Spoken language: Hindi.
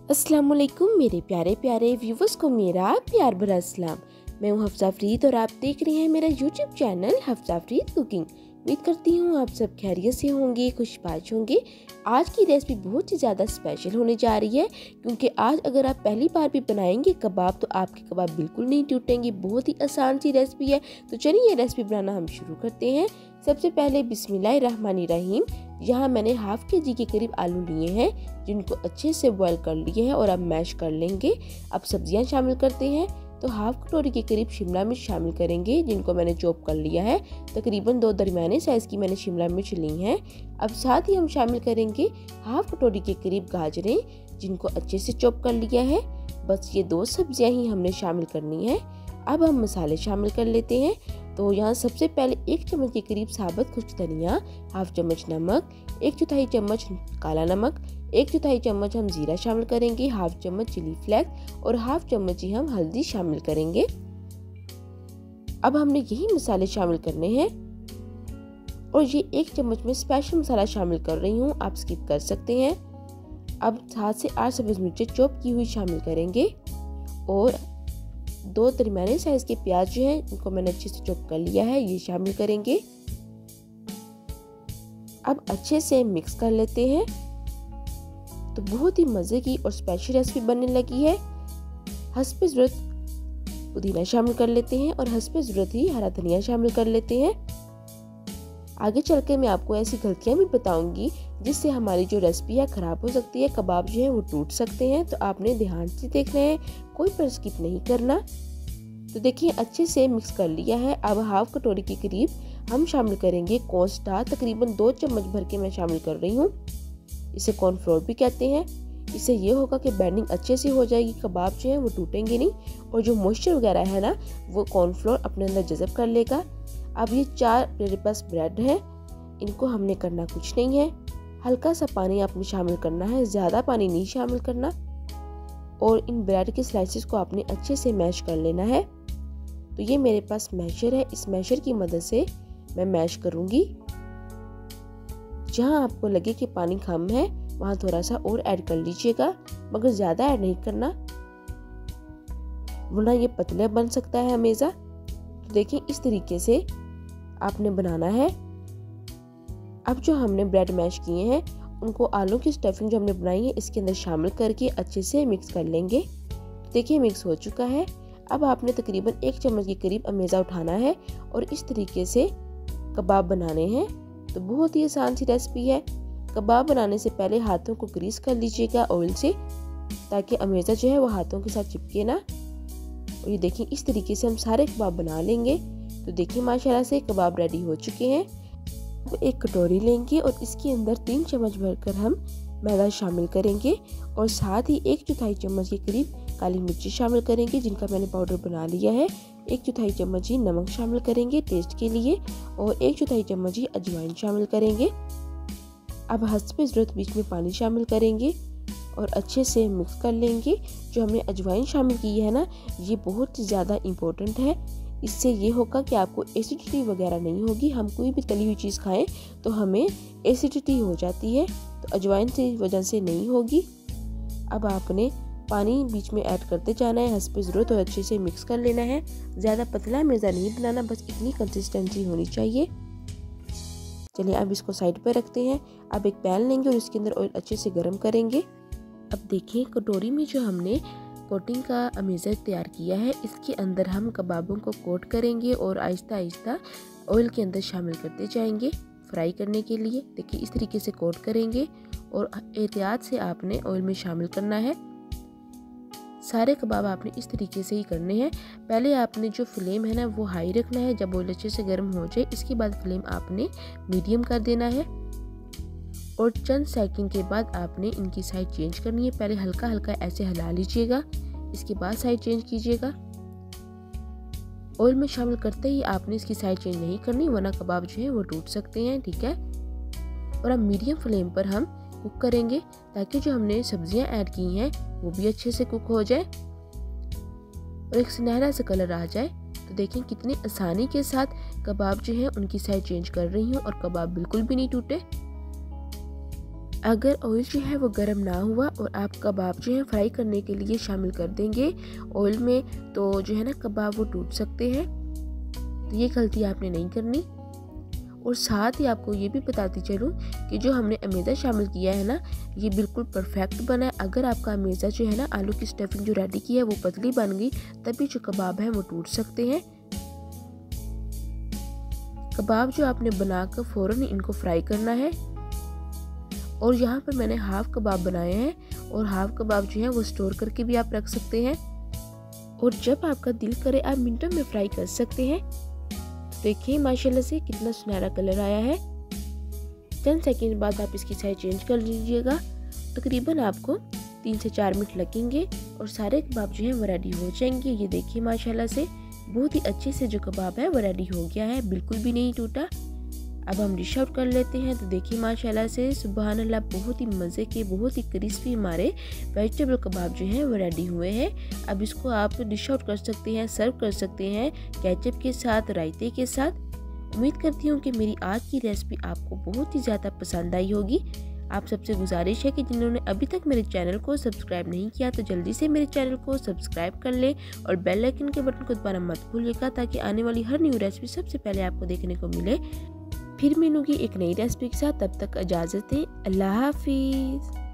अस्सलाम वालेकुम मेरे प्यारे प्यारे व्यूवर्स को मेरा प्यार भरा सलाम। मैं हूँ हफ्सा फरीद और आप देख रहे हैं मेरा YouTube channel Hafsa Farid cooking. उम्मीद करती हूँ आप सब खैरियत से होंगे, खुशबाश होंगे। आज की रेसिपी बहुत ही ज़्यादा स्पेशल होने जा रही है, क्योंकि आज अगर आप पहली बार भी बनाएंगे कबाब तो आपके कबाब बिल्कुल नहीं टूटेंगे। बहुत ही आसान सी रेसिपी है, तो चलिए ये रेसिपी बनाना हम शुरू करते हैं। सबसे पहले बिस्मिल्लाहिर्रहमानिर्रहीम। यहाँ मैंने हाफ के जी के करीब आलू लिए हैं, जिनको अच्छे से बॉईल कर लिए हैं और अब मैश कर लेंगे। अब सब्जियां शामिल करते हैं, तो हाफ कटोरी के करीब शिमला मिर्च शामिल करेंगे, जिनको मैंने चॉप कर लिया है। तकरीबन 2 दरमियाने साइज़ की मैंने शिमला मिर्च ली हैं। अब साथ ही हम शामिल करेंगे हाफ कटोरी के करीब गाजरें, जिनको अच्छे से चॉप कर लिया है। बस ये 2 सब्जियां ही हमने शामिल करनी है। अब हम मसाले शामिल कर लेते हैं। तो यहाँ सबसे पहले 1 चम्मच के करीब साबुत खुश्क धनिया, हाफ चम्मच नमक, 1/4 चम्मच काला नमक, 1/4 चम्मच हम जीरा शामिल करेंगे, हाफ चम्मच चिली फ्लेक्स और हाफ चम्मच ही हम हल्दी शामिल करेंगे। अब हमने यही मसाले शामिल करने हैं और ये 1 चम्मच में स्पेशल मसाला शामिल कर रही हूँ, आप स्किप कर सकते हैं। अब 7 से 8 सब्ज़ मिर्चें चॉप की हुई शामिल करेंगे और 2 दरमियाने साइज के प्याज जो हैं इनको मैंने अच्छे से चॉप कर लिया है, ये शामिल करेंगे। अब अच्छे से मिक्स कर लेते हैं। तो बहुत ही मज़े की और स्पेशल रेसिपी बनने लगी है। हस्बे ज़रूरत पुदीना शामिल कर लेते हैं और हस्बे ज़रूरत ही हरा धनिया शामिल कर लेते हैं। आगे चलकर मैं आपको ऐसी गलतियां भी बताऊंगी जिससे हमारी जो रेसिपी है ख़राब हो सकती है, कबाब जो है वो टूट सकते हैं। तो आपने ध्यान से देखना है, कोई पर स्किप नहीं करना। तो देखिए अच्छे से मिक्स कर लिया है। अब हाफ कटोरी के करीब हम शामिल करेंगे कॉर्नस्टार, तकरीबन 2 चम्मच भर के मैं शामिल कर रही हूँ। इसे कॉर्नफ्लोर भी कहते हैं। इससे ये होगा कि बैंडिंग अच्छे से हो जाएगी, कबाब जो है वो टूटेंगे नहीं और जो मॉइस्चर वगैरह है ना वो कॉर्नफ्लोर अपने अंदर जज़ब कर लेगा। अब ये 4 मेरे पास ब्रेड है, इनको हमने करना कुछ नहीं है। हल्का सा पानी आपने शामिल करना है, ज़्यादा पानी नहीं शामिल करना। और इन ब्रेड के स्लाइसेस को आपने अच्छे से मैश कर लेना है। तो ये मेरे पास मैशर है, इस मैशर की मदद से मैं मैश करूँगी। जहाँ आपको लगे कि पानी कम है वहाँ थोड़ा सा और ऐड कर लीजिएगा, मगर ज़्यादा ऐड नहीं करना वरना ये पतला बन सकता है हमेशा। तो देखिए इस तरीके से आपने बनाना है। अब जो हमने ब्रेड मैश किए हैं उनको आलू की स्टफिंग जो हमने बनाई है इसके अंदर शामिल करके अच्छे से मिक्स कर लेंगे। तो देखिए मिक्स हो चुका है। अब आपने तकरीबन 1 चम्मच के करीब अमेज़ा उठाना है और इस तरीके से कबाब बनाने हैं। तो बहुत ही आसान सी रेसिपी है। कबाब बनाने से पहले हाथों को ग्रीस कर लीजिएगा ऑयल से, ताकि अमेज़ा जो है वो हाथों के साथ चिपके ना। और ये देखिए इस तरीके से हम सारे कबाब बना लेंगे। तो देखिए माशाल्लाह से कबाब रेडी हो चुके हैं। अब एक कटोरी लेंगे और इसके अंदर 3 चम्मच भरकर हम मैदा शामिल करेंगे और साथ ही 1/4 चम्मच के करीब काली मिर्ची शामिल करेंगे, जिनका मैंने पाउडर बना लिया है। 1/4 चम्मच ही नमक शामिल करेंगे टेस्ट के लिए और 1/4 चम्मच ही अजवाइन शामिल करेंगे। अब हस्बे ज़रूरत बीच में पानी शामिल करेंगे और अच्छे से मिक्स कर लेंगे। जो हमने अजवाइन शामिल की है ना, ये बहुत ज़्यादा इम्पोर्टेंट है। इससे ये होगा कि आपको एसिडिटी वगैरह नहीं होगी। हम कोई भी तली हुई चीज़ खाएं तो हमें एसिडिटी हो जाती है, तो अजवाइन की वजह से नहीं होगी। अब आपने पानी बीच में ऐड करते जाना है हस्बे ज़रूरत और अच्छे से मिक्स कर लेना है। ज़्यादा पतला मेज़ा नहीं बनाना, बस इतनी कंसिस्टेंसी होनी चाहिए। चलिए अब इसको साइड पर रखते हैं। अब एक पैन लेंगे और इसके अंदर ऑयल अच्छे से गर्म करेंगे। अब देखिए कटोरी में जो हमने कोटिंग का अमेज़ा तैयार किया है इसके अंदर हम कबाबों को कोट करेंगे और आहिस्ता आहिस्ता ऑयल के अंदर शामिल करते जाएंगे फ्राई करने के लिए। देखिए इस तरीके से कोट करेंगे और एहतियात से आपने ऑयल में शामिल करना है। सारे कबाब आपने इस तरीके से ही करने हैं। पहले आपने जो फ्लेम है ना वो हाई रखना है। जब ऑयल अच्छे से गर्म हो जाए इसके बाद फ्लेम आपने मीडियम कर देना है और चंद सेकंड के बाद आपने इनकी साइड चेंज करनी है। पहले हल्का हल्का ऐसे हिला लीजिएगा, इसके बाद साइड चेंज कीजिएगा। ऑयल में शामिल करते ही आपने इसकी साइड चेंज नहीं करनी, वरना कबाब जो है वो टूट सकते हैं, ठीक है। और अब मीडियम फ्लेम पर हम कुक करेंगे ताकि जो हमने सब्जियां ऐड की हैं वो भी अच्छे से कुक हो जाए और एक सुनहरा सा कलर आ जाए। तो देखें कितनी आसानी के साथ कबाब जो है उनकी साइड चेंज कर रही हूँ और कबाब बिल्कुल भी नहीं टूटे। अगर ऑयल जो है वो गर्म ना हुआ और आप कबाब जो है फ्राई करने के लिए शामिल कर देंगे ऑयल में, तो जो है ना कबाब वो टूट सकते हैं। तो ये गलती आपने नहीं करनी। और साथ ही आपको ये भी बताती चलूँ कि जो हमने अमेज़ा शामिल किया है ना, ये बिल्कुल परफेक्ट बना है। अगर आपका अमेज़ा जो है ना आलू की स्टफिंग जो रेडी की है वो पतली बन गई, तभी जो कबाब है वो टूट सकते हैं। कबाब जो आपने बनाकर फ़ौरन इनको फ्राई करना है। और यहाँ पर मैंने हाफ कबाब बनाए हैं और हाफ कबाब जो है वो स्टोर करके भी आप रख सकते हैं। और जब आपका दिल करे आप मिनटों में फ्राई कर सकते हैं। देखिए माशाल्लाह से कितना सुनहरा कलर आया है। 10 सेकंड बाद आप इसकी साइज चेंज कर लीजिएगा। तकरीबन आपको 3 से 4 मिनट लगेंगे और सारे कबाब जो हैं वो रेडी हो जाएंगे। ये देखिए माशाल्लाह से बहुत ही अच्छे से जो कबाब है वो रेडी हो गया है, बिल्कुल भी नहीं टूटा। अब हम डिश आउट कर लेते हैं। तो देखिए माशाल्लाह से सुभान अल्लाह, बहुत ही मज़े के, बहुत ही क्रिस्पी हमारे वेजिटेबल कबाब जो हैं वो रेडी हुए हैं। अब इसको आप डिश आउट कर सकते हैं, सर्व कर सकते हैं केचप के साथ, रायते के साथ। उम्मीद करती हूँ कि मेरी आज की रेसिपी आपको बहुत ही ज़्यादा पसंद आई होगी। आप सबसे गुजारिश है कि जिन्होंने अभी तक मेरे चैनल को सब्सक्राइब नहीं किया तो जल्दी से मेरे चैनल को सब्सक्राइब कर लें और बेल आइकन के बटन को दबाना मत भूलिएगा, ताकि आने वाली हर न्यू रेसिपी सबसे पहले आपको देखने को मिले। फिर मिलूंगी एक नई रेसिपी के साथ, तब तक इजाज़त दें। अल्लाह हाफिज़।